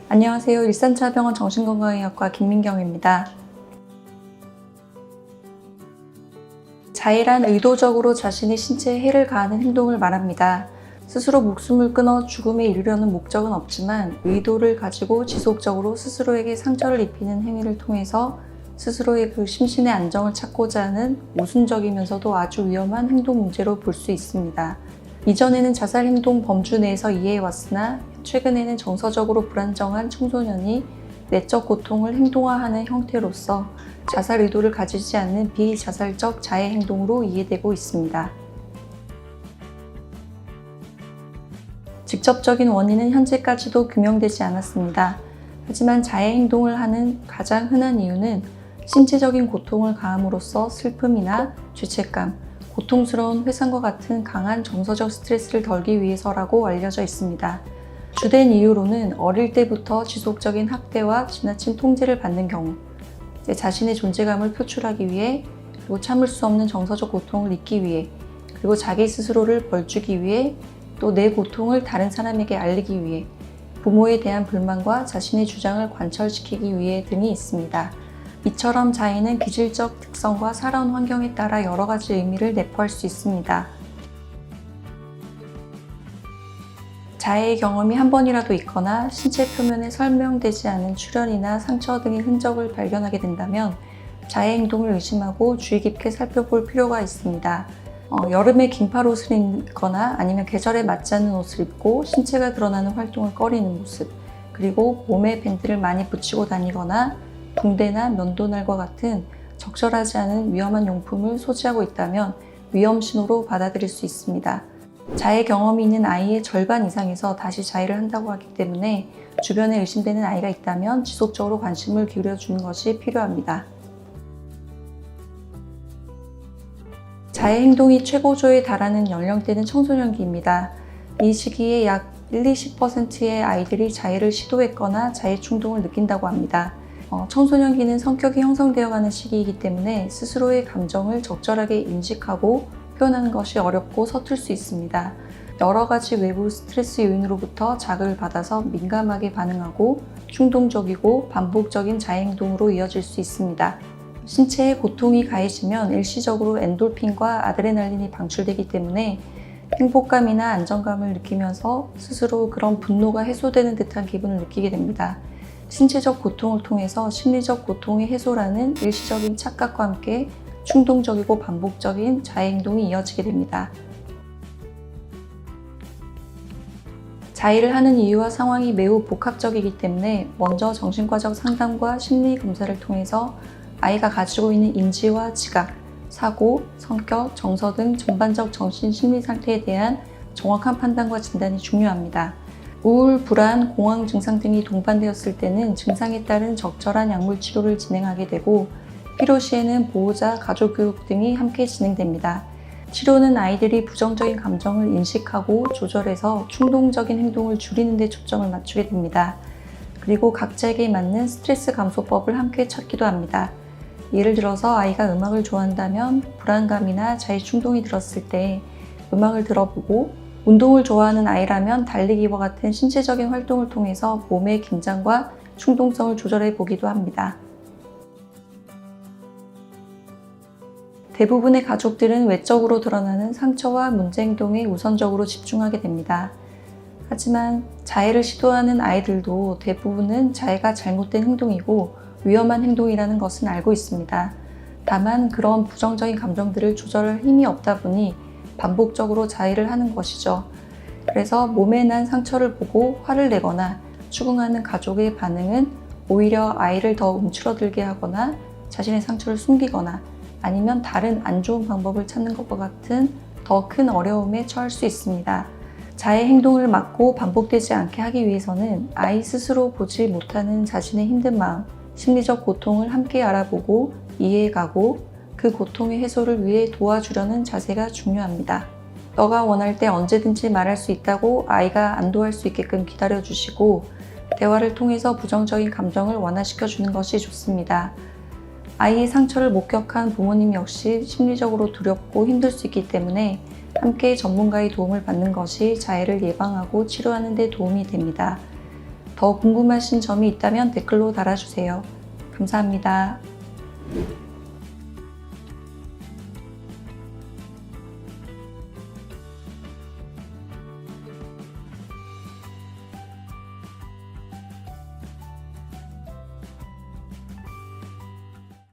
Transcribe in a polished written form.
안녕하세요. 일산차병원 정신건강의학과 김민경입니다. 자해란 의도적으로 자신의 신체에 해를 가하는 행동을 말합니다. 스스로 목숨을 끊어 죽음에 이르려는 목적은 없지만 의도를 가지고 지속적으로 스스로에게 상처를 입히는 행위를 통해서 스스로의 그 심신의 안정을 찾고자 하는 모순적이면서도 아주 위험한 행동 문제로 볼 수 있습니다. 이전에는 자살 행동 범주 내에서 이해해왔으나 최근에는 정서적으로 불안정한 청소년이 내적 고통을 행동화하는 형태로서 자살 의도를 가지지 않는 비자살적 자해 행동으로 이해되고 있습니다. 직접적인 원인은 현재까지도 규명되지 않았습니다. 하지만 자해 행동을 하는 가장 흔한 이유는 신체적인 고통을 가함으로써 슬픔이나 죄책감, 고통스러운 회상과 같은 강한 정서적 스트레스를 덜기 위해서라고 알려져 있습니다. 주된 이유로는 어릴 때부터 지속적인 학대와 지나친 통제를 받는 경우, 내 자신의 존재감을 표출하기 위해, 그리고 참을 수 없는 정서적 고통을 잊기 위해, 그리고 자기 스스로를 벌주기 위해, 또 내 고통을 다른 사람에게 알리기 위해, 부모에 대한 불만과 자신의 주장을 관철시키기 위해 등이 있습니다. 이처럼 자해는 기질적 특성과 살아온 환경에 따라 여러 가지 의미를 내포할 수 있습니다. 자해의 경험이 한 번이라도 있거나 신체 표면에 설명되지 않은 출혈이나 상처 등의 흔적을 발견하게 된다면 자해 행동을 의심하고 주의 깊게 살펴볼 필요가 있습니다. 여름에 긴팔 옷을 입거나 아니면 계절에 맞지 않는 옷을 입고 신체가 드러나는 활동을 꺼리는 모습, 그리고 몸에 밴드를 많이 붙이고 다니거나 붕대나 면도날과 같은 적절하지 않은 위험한 용품을 소지하고 있다면 위험 신호로 받아들일 수 있습니다. 자해 경험이 있는 아이의 절반 이상에서 다시 자해를 한다고 하기 때문에 주변에 의심되는 아이가 있다면 지속적으로 관심을 기울여주는 것이 필요합니다. 자해 행동이 최고조에 달하는 연령대는 청소년기입니다. 이 시기에 약 1-20%의 아이들이 자해를 시도했거나 자해 충동을 느낀다고 합니다. 청소년기는 성격이 형성되어가는 시기이기 때문에 스스로의 감정을 적절하게 인식하고 표현하는 것이 어렵고 서툴 수 있습니다. 여러 가지 외부 스트레스 요인으로부터 자극을 받아서 민감하게 반응하고 충동적이고 반복적인 자해 행동으로 이어질 수 있습니다. 신체에 고통이 가해지면 일시적으로 엔돌핀과 아드레날린이 방출되기 때문에 행복감이나 안정감을 느끼면서 스스로 그런 분노가 해소되는 듯한 기분을 느끼게 됩니다. 신체적 고통을 통해서 심리적 고통의 해소라는 일시적인 착각과 함께 충동적이고 반복적인 자해 행동이 이어지게 됩니다. 자해를 하는 이유와 상황이 매우 복합적이기 때문에 먼저 정신과적 상담과 심리 검사를 통해서 아이가 가지고 있는 인지와 지각, 사고, 성격, 정서 등 전반적 정신 심리 상태에 대한 정확한 판단과 진단이 중요합니다. 우울, 불안, 공황 증상 등이 동반되었을 때는 증상에 따른 적절한 약물 치료를 진행하게 되고 필요시에는 보호자, 가족 교육 등이 함께 진행됩니다. 치료는 아이들이 부정적인 감정을 인식하고 조절해서 충동적인 행동을 줄이는 데 초점을 맞추게 됩니다. 그리고 각자에게 맞는 스트레스 감소법을 함께 찾기도 합니다. 예를 들어서 아이가 음악을 좋아한다면 불안감이나 자해 충동이 들었을 때 음악을 들어보고, 운동을 좋아하는 아이라면 달리기와 같은 신체적인 활동을 통해서 몸의 긴장과 충동성을 조절해 보기도 합니다. 대부분의 가족들은 외적으로 드러나는 상처와 문제 행동에 우선적으로 집중하게 됩니다. 하지만 자해를 시도하는 아이들도 대부분은 자해가 잘못된 행동이고 위험한 행동이라는 것은 알고 있습니다. 다만 그런 부정적인 감정들을 조절할 힘이 없다 보니 반복적으로 자해를 하는 것이죠. 그래서 몸에 난 상처를 보고 화를 내거나 추궁하는 가족의 반응은 오히려 아이를 더 움츠러들게 하거나 자신의 상처를 숨기거나 아니면 다른 안 좋은 방법을 찾는 것과 같은 더 큰 어려움에 처할 수 있습니다. 자해 행동을 막고 반복되지 않게 하기 위해서는 아이 스스로 보지 못하는 자신의 힘든 마음, 심리적 고통을 함께 알아보고 이해해가고 그 고통의 해소를 위해 도와주려는 자세가 중요합니다. 너가 원할 때 언제든지 말할 수 있다고 아이가 안도할 수 있게끔 기다려주시고 대화를 통해서 부정적인 감정을 완화시켜주는 것이 좋습니다. 아이의 상처를 목격한 부모님 역시 심리적으로 두렵고 힘들 수 있기 때문에 함께 전문가의 도움을 받는 것이 자해를 예방하고 치료하는 데 도움이 됩니다. 더 궁금하신 점이 있다면 댓글로 달아주세요. 감사합니다.